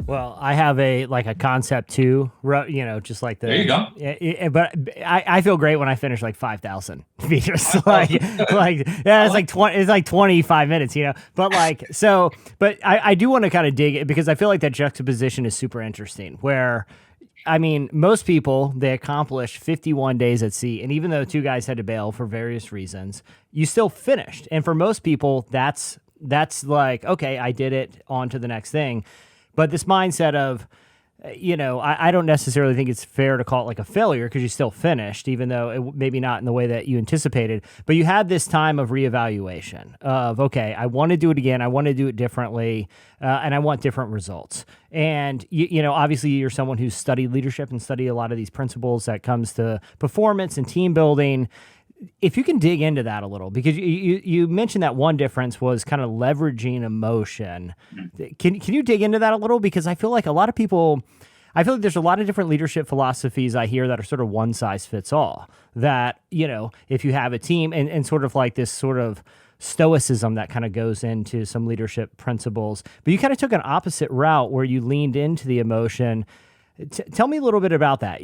Well, I have a concept too, just like There you go. but I feel great when I finish like 5,000 meters. Awesome. Yeah, I it's like like 20, it's like 25 minutes, but but I do want to kind of dig it because I feel like that juxtaposition is super interesting where, I mean, most people, they accomplish 51 days at sea. And even though two guys had to bail for various reasons, you still finished. And for most people, that's like, okay, I did it, on to the next thing. But this mindset of, I don't necessarily think it's fair to call it like a failure because you still finished, even though maybe not in the way that you anticipated. But you had this time of reevaluation of, okay, I want to do it again. I want to do it differently, and I want different results. And, obviously you're someone who's studied leadership and studied a lot of these principles that comes to performance and team building. If you can dig into that a little, because you mentioned that one difference was kind of leveraging emotion. Can you dig into that a little? Because I feel like I feel like there's a lot of different leadership philosophies I hear that are sort of one size fits all. That, if you have a team and sort of like this sort of stoicism that kind of goes into some leadership principles, but you kind of took an opposite route where you leaned into the emotion. Tell me a little bit about that.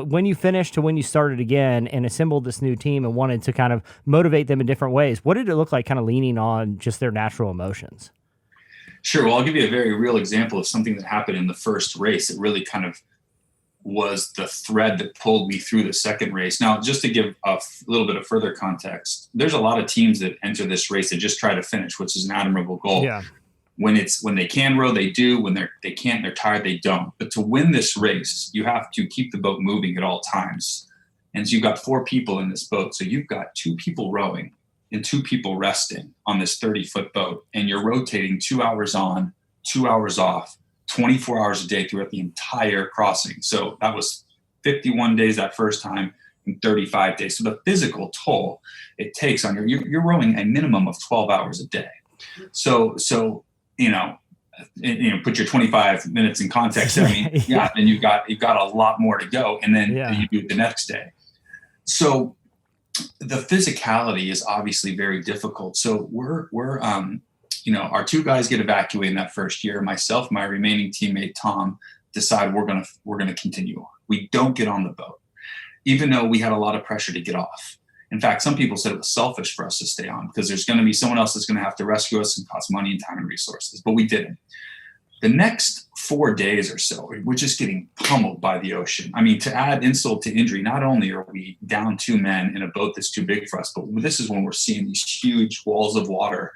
When you finished to when you started again and assembled this new team and wanted to kind of motivate them in different ways, what did it look like kind of leaning on just their natural emotions? Sure. Well, I'll give you a very real example of something that happened in the first race. It really kind of was the thread that pulled me through the second race. Now, just to give a little bit of further context, there's a lot of teams that enter this race that just try to finish, which is an admirable goal. Yeah. When they can row, they do. When they can't, they're tired, they don't. But to win this race, you have to keep the boat moving at all times. And so you've got 4 people in this boat. So you've got 2 people rowing and 2 people resting on this 30-foot boat. And you're rotating 2 hours on, 2 hours off, 24 hours a day throughout the entire crossing. So that was 51 days that first time and 35 days. So the physical toll it takes on you're rowing a minimum of 12 hours a day. So put your 25 minutes in context. I mean, yeah, then you've got a lot more to go, and then you do it the next day. So the physicality is obviously very difficult. So we're our 2 guys get evacuated in that first year. Myself, my remaining teammate Tom, decide we're gonna continue on. We don't get on the boat, even though we had a lot of pressure to get off. In fact, some people said it was selfish for us to stay on because there's going to be someone else that's going to have to rescue us and cost money and time and resources. But we didn't. The next 4 days or so, we're just getting pummeled by the ocean. I mean, to add insult to injury, not only are we down 2 men in a boat that's too big for us, but this is when we're seeing these huge walls of water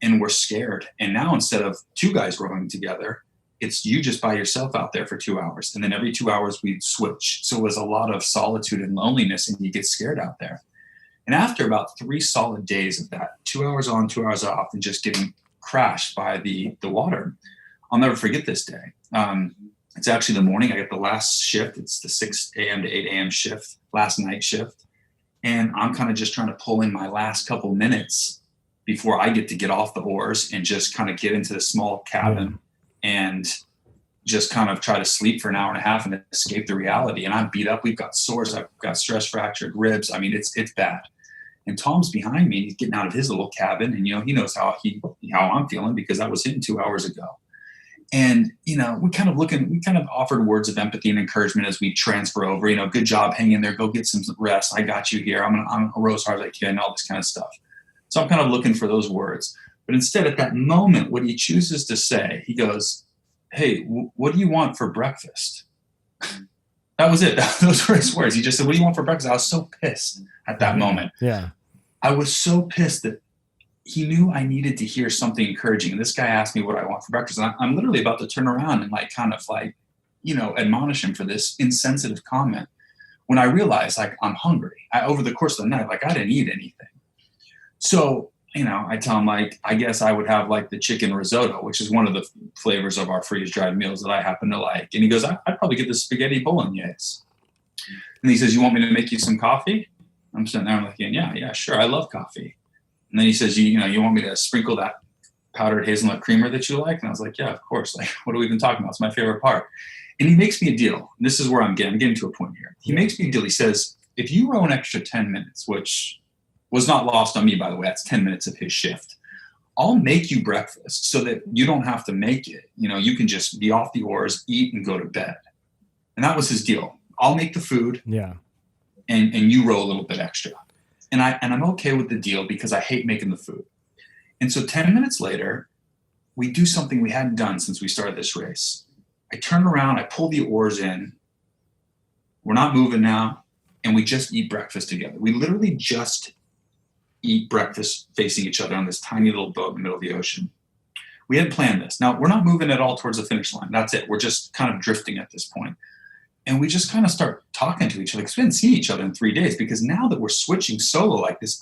and we're scared. And now instead of 2 guys rowing together, it's you just by yourself out there for 2 hours. And then every 2 hours we'd switch. So it was a lot of solitude and loneliness, and you get scared out there. And after about 3 solid days of that, 2 hours on, 2 hours off, and just getting crashed by the water, I'll never forget this day. It's actually the morning. I get the last shift. It's the 6 a.m. to 8 a.m. shift, last night shift. And I'm kind of just trying to pull in my last couple minutes before I get off the oars and just kind of get into the small cabin and just kind of try to sleep for an hour and a half and escape the reality. And I'm beat up. We've got sores. I've got stress fractured ribs. I mean, it's bad. And Tom's behind me. He's getting out of his little cabin, and he knows how I'm feeling because I was hitting 2 hours ago. And we kind of offered words of empathy and encouragement as we transfer over. Good job, hang in there, go get some rest. I got you here. I'm gonna row as hard as I can, all this kind of stuff. So I'm kind of looking for those words. But instead, at that moment, what he chooses to say, he goes, "Hey, what do you want for breakfast?" That was it. Those were his words. He just said, "What do you want for breakfast?" I was so pissed at that moment. Yeah. I was so pissed that he knew I needed to hear something encouraging. And this guy asked me what I want for breakfast. And I'm literally about to turn around and admonish him for this insensitive comment when I realized I'm hungry. Over the course of the night, I didn't eat anything. So, I tell him I guess I would have the chicken risotto, which is one of the flavors of our freeze-dried meals that I happen to like. And he goes, I'd probably get the spaghetti bolognese. And he says, "You want me to make you some coffee?" I'm sitting there, I'm like, yeah, sure. I love coffee. And then he says, you want me to sprinkle that powdered hazelnut creamer that you like? And I was like, yeah, of course. What are we even talking about? It's my favorite part. And he makes me a deal. And this is where I'm getting to a point here. He makes me a deal. He says, if you row an extra 10 minutes, which was not lost on me, by the way, that's 10 minutes of his shift. I'll make you breakfast so that you don't have to make it. You can just be off the oars, eat, and go to bed. And that was his deal. I'll make the food. Yeah. And you row a little bit extra. And I'm okay with the deal because I hate making the food. And so 10 minutes later, we do something we hadn't done since we started this race. I turn around, I pull the oars in. We're not moving now. And we just eat breakfast together. We literally just eat breakfast facing each other on this tiny little boat in the middle of the ocean. We hadn't planned this. Now, we're not moving at all towards the finish line. That's it. We're just kind of drifting at this point. And we just kind of start talking to each other because we hadn't seen each other in 3 days, because now that we're switching solo like this,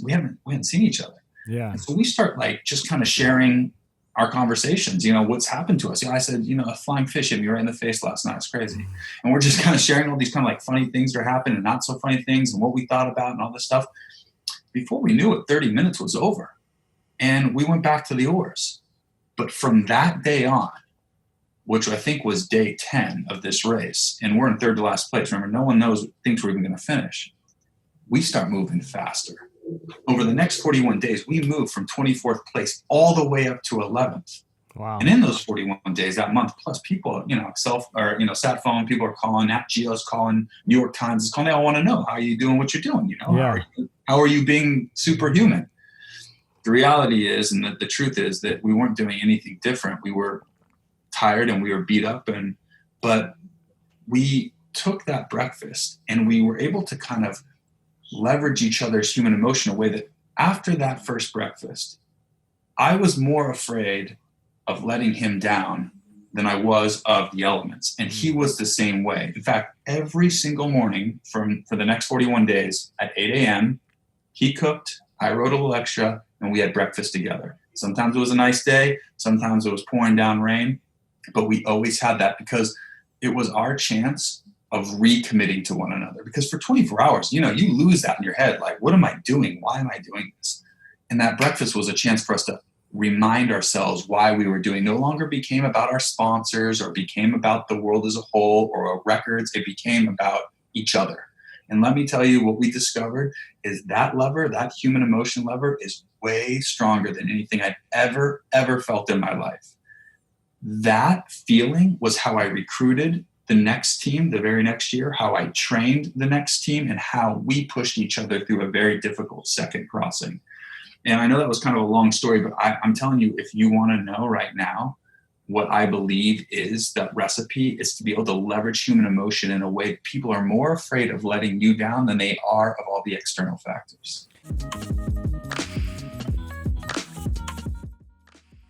we hadn't seen each other. Yeah. And so we start like just kind of sharing our conversations, what's happened to us. I said, a flying fish hit me right in the face last night. It's crazy. And we're just kind of sharing all these kind of like funny things that are happening and not so funny things and what we thought about and all this stuff. Before we knew it, 30 minutes was over and we went back to the oars. But from that day on, which I think was day 10 of this race, and we're in third to last place. Remember, no one thinks we're even going to finish. We start moving faster. Over the next 41 days, we moved from 24th place all the way up to 11th. Wow. And in those 41 days, that month, plus people, sat phone, people are calling, Nat Geo's calling, New York Times is calling. They all want to know, how are you doing what you're doing? Yeah. How are you being superhuman? The reality is, and the truth is, that we weren't doing anything different. We were tired and we were beat up, but we took that breakfast and we were able to kind of leverage each other's human emotion in a way that after that first breakfast, I was more afraid of letting him down than I was of the elements. And he was the same way. In fact, every single morning for the next 41 days at 8 a.m., he cooked, I rowed a little extra, and we had breakfast together. Sometimes it was a nice day. Sometimes it was pouring down rain. But we always had that because it was our chance of recommitting to one another. Because for 24 hours, you lose that in your head. Like, what am I doing? Why am I doing this? And that breakfast was a chance for us to remind ourselves why we were doing. No longer became about our sponsors or became about the world as a whole or our records. It became about each other. And let me tell you, what we discovered is that lever, that human emotion lever, is way stronger than anything I've ever felt in my life. That feeling was how I recruited the next team the very next year, how I trained the next team, and how we pushed each other through a very difficult second crossing. And I know that was kind of a long story, but I'm telling you, if you want to know right now what I believe is that recipe, is to be able to leverage human emotion in a way that people are more afraid of letting you down than they are of all the external factors.